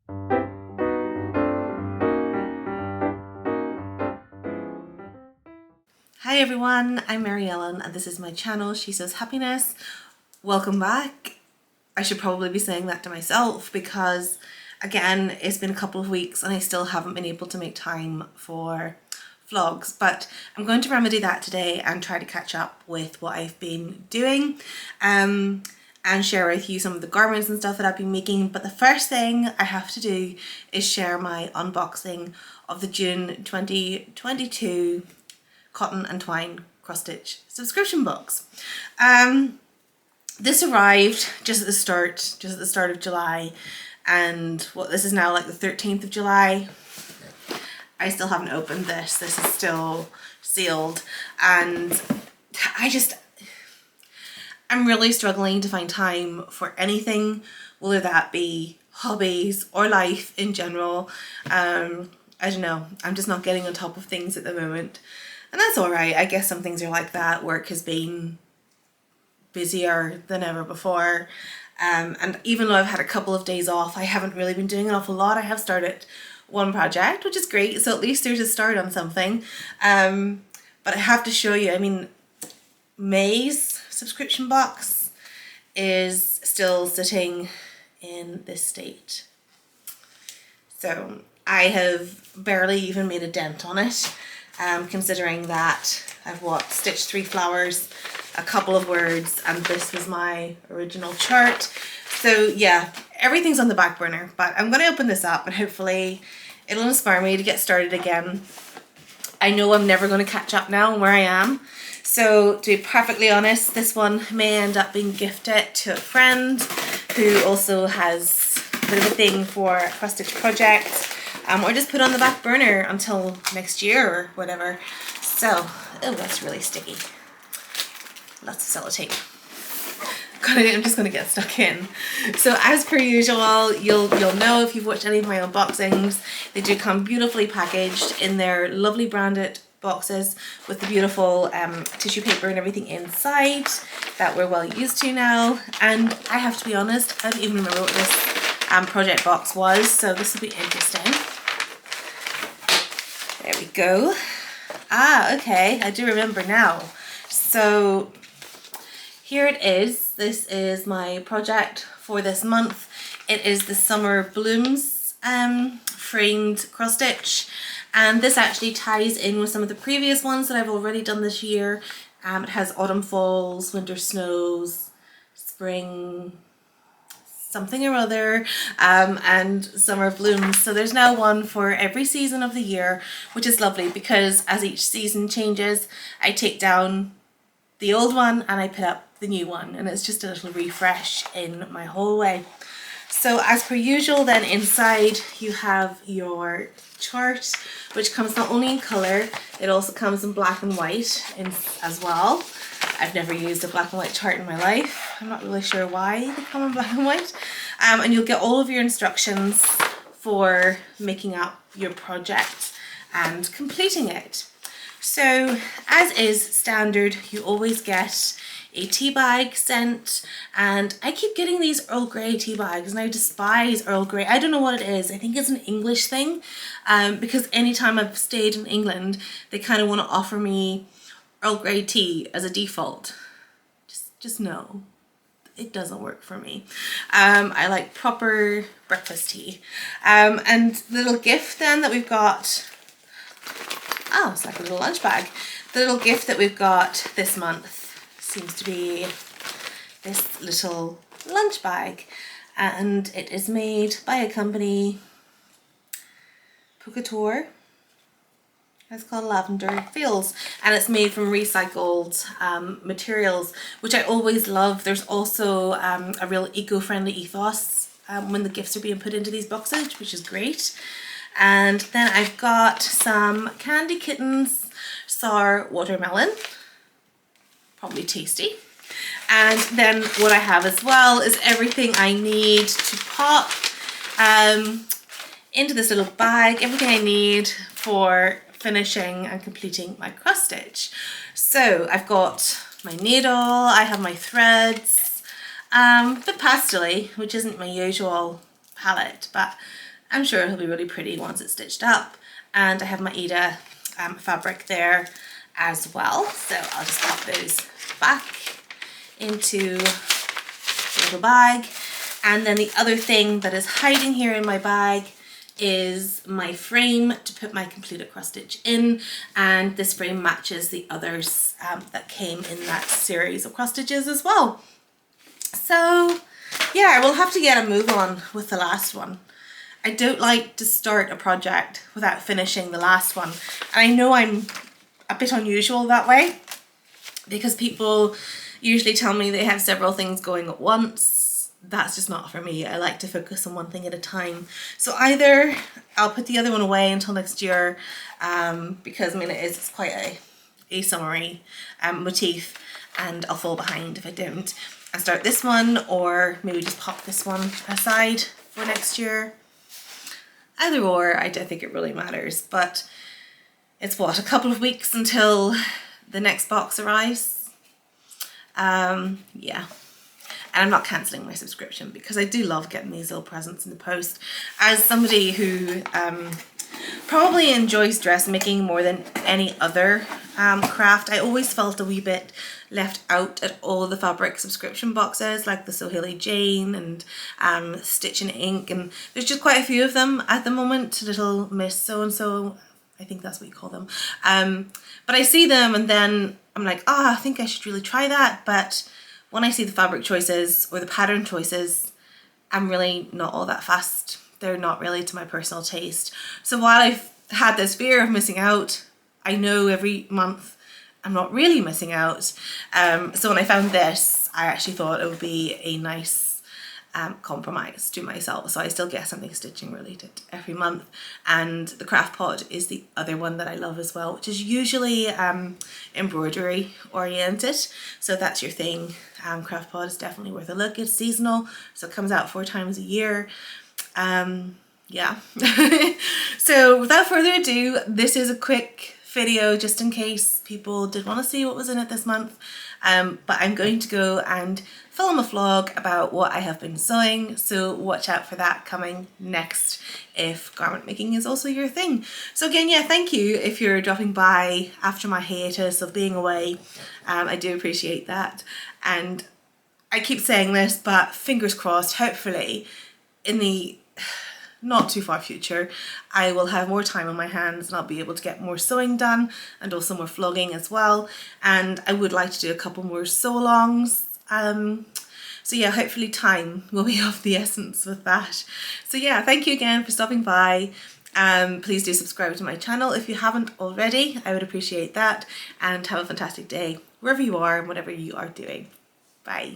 Hi everyone, I'm Mary Ellen and this is my channel, She Sews Happiness. Welcome back. I should probably be saying that to myself because again, it's been a couple of weeks and I still haven't been able to make time for vlogs, but I'm going to remedy that today and try to catch up with what I've been doing and share with you some of the garments and stuff that I've been making. But the first thing I have to do is share my unboxing of the June 2022 Cotton and Twine cross stitch subscription box. This arrived just at the start of July, and what this is now like the 13th of July. I still haven't opened this. This is still sealed, and I'm really struggling to find time for anything, whether that be hobbies or life in general. I don't know. I'm just not getting on top of things at the moment. And that's alright. I guess some things are like that. Work has been busier than ever before. And even though I've had a couple of days off, I haven't really been doing an awful lot. I have started one project, which is great. So at least there's a start on something. But I have to show you, I mean, May's subscription box is still sitting in this state. So I have barely even made a dent on it. Considering that I've stitched 3 flowers, a couple of words, and this was my original chart. So yeah, everything's on the back burner, but I'm going to open this up and hopefully it'll inspire me to get started again. I know I'm never going to catch up now on where I am. So to be perfectly honest, this one may end up being gifted to a friend who also has a bit of a thing for cross stitch projects. Or just put on the back burner until next year or whatever. So, oh, that's really sticky. Lots of sellotape. I'm just gonna get stuck in. So as per usual, you'll know if you've watched any of my unboxings, they do come beautifully packaged in their lovely branded boxes with the beautiful tissue paper and everything inside that we're well used to now. And I have to be honest, I don't even remember what this project box was, so this will be interesting. There we go. Okay, I do remember now. So here it is. This is my project for this month. It is the Summer Blooms framed cross stitch, and this actually ties in with some of the previous ones that I've already done this year. It has autumn falls, winter snows, spring something or other, and summer blooms. So there's now one for every season of the year, which is lovely because as each season changes, I take down the old one and I put up the new one, and it's just a little refresh in my hallway. So as per usual, then inside you have your chart, which comes not only in colour, it also comes in black and white as well. I've never used a black and white chart in my life. I'm not really sure why they come in black and white. And you'll get all of your instructions for making up your project and completing it. So as is standard, you always get a tea bag sent, and I keep getting these Earl Grey tea bags and I despise Earl Grey. I don't know what it is. I think it's an English thing, because anytime I've stayed in England, they kind of want to offer me Earl Grey tea as a default. Just no, it doesn't work for me. I like proper breakfast tea. And the little gift then that we've got, oh, it's like a little lunch bag. The little gift that we've got this month seems to be this little lunch bag, and it is made by a company, Pukator. It's called Lavender Fields, and it's made from recycled materials, which I always love. There's also a real eco-friendly ethos when the gifts are being put into these boxes, which is great. And then I've got some Candy Kittens sour watermelon, probably tasty. And then what I have as well is everything I need to pop into this little bag, everything I need for finishing and completing my cross stitch. So I've got my needle, I have my threads, a bit pastel-y, which isn't my usual palette, but I'm sure it'll be really pretty once it's stitched up. And I have my Aida fabric there as well. So I'll just pop those back into the little bag. And then the other thing that is hiding here in my bag is my frame to put my completed cross stitch in, and this frame matches the others that came in that series of cross stitches as well. So yeah, I will have to get a move on with the last one. I don't like to start a project without finishing the last one, and I know I'm a bit unusual that way because people usually tell me they have several things going at once. That's just not for me. I like to focus on one thing at a time. So either I'll put the other one away until next year, because I mean it's quite a summery motif, and I'll fall behind if I don't, and start this one, or maybe just pop this one aside for next year. Either or, I don't think it really matters, but it's what, a couple of weeks until the next box arrives. Yeah. And I'm not cancelling my subscription because I do love getting these little presents in the post. As somebody who probably enjoys dressmaking more than any other craft, I always felt a wee bit left out at all the fabric subscription boxes, like the Sohaili Jane and Stitch and Ink, and there's just quite a few of them at the moment. Little Miss So-and-so, I think that's what you call them. But I see them and then I'm like, oh, I think I should really try that, but when I see the fabric choices or the pattern choices, I'm really not all that fussed. They're not really to my personal taste. So while I've had this fear of missing out, I know every month I'm not really missing out. So when I found this, I actually thought it would be a nice compromise to myself. So I still get something stitching related every month. And the craft pot is the other one that I love as well, which is usually embroidery oriented. So if that's your thing, craft pot is definitely worth a look. It's seasonal, so it comes out 4 times a year. Yeah. So without further ado, this is a quick video just in case people did want to see what was in it this month. But I'm going to go and film a vlog about what I have been sewing, so watch out for that coming next if garment making is also your thing. So again, yeah, thank you if you're dropping by after my hiatus of being away. I do appreciate that, and I keep saying this, but fingers crossed, hopefully in the not too far future I will have more time on my hands and I'll be able to get more sewing done and also more vlogging as well, and I would like to do a couple more sew-alongs. So yeah, hopefully time will be of the essence with that. So yeah, thank you again for stopping by. Please do subscribe to my channel if you haven't already. I would appreciate that, and have a fantastic day wherever you are and whatever you are doing. Bye.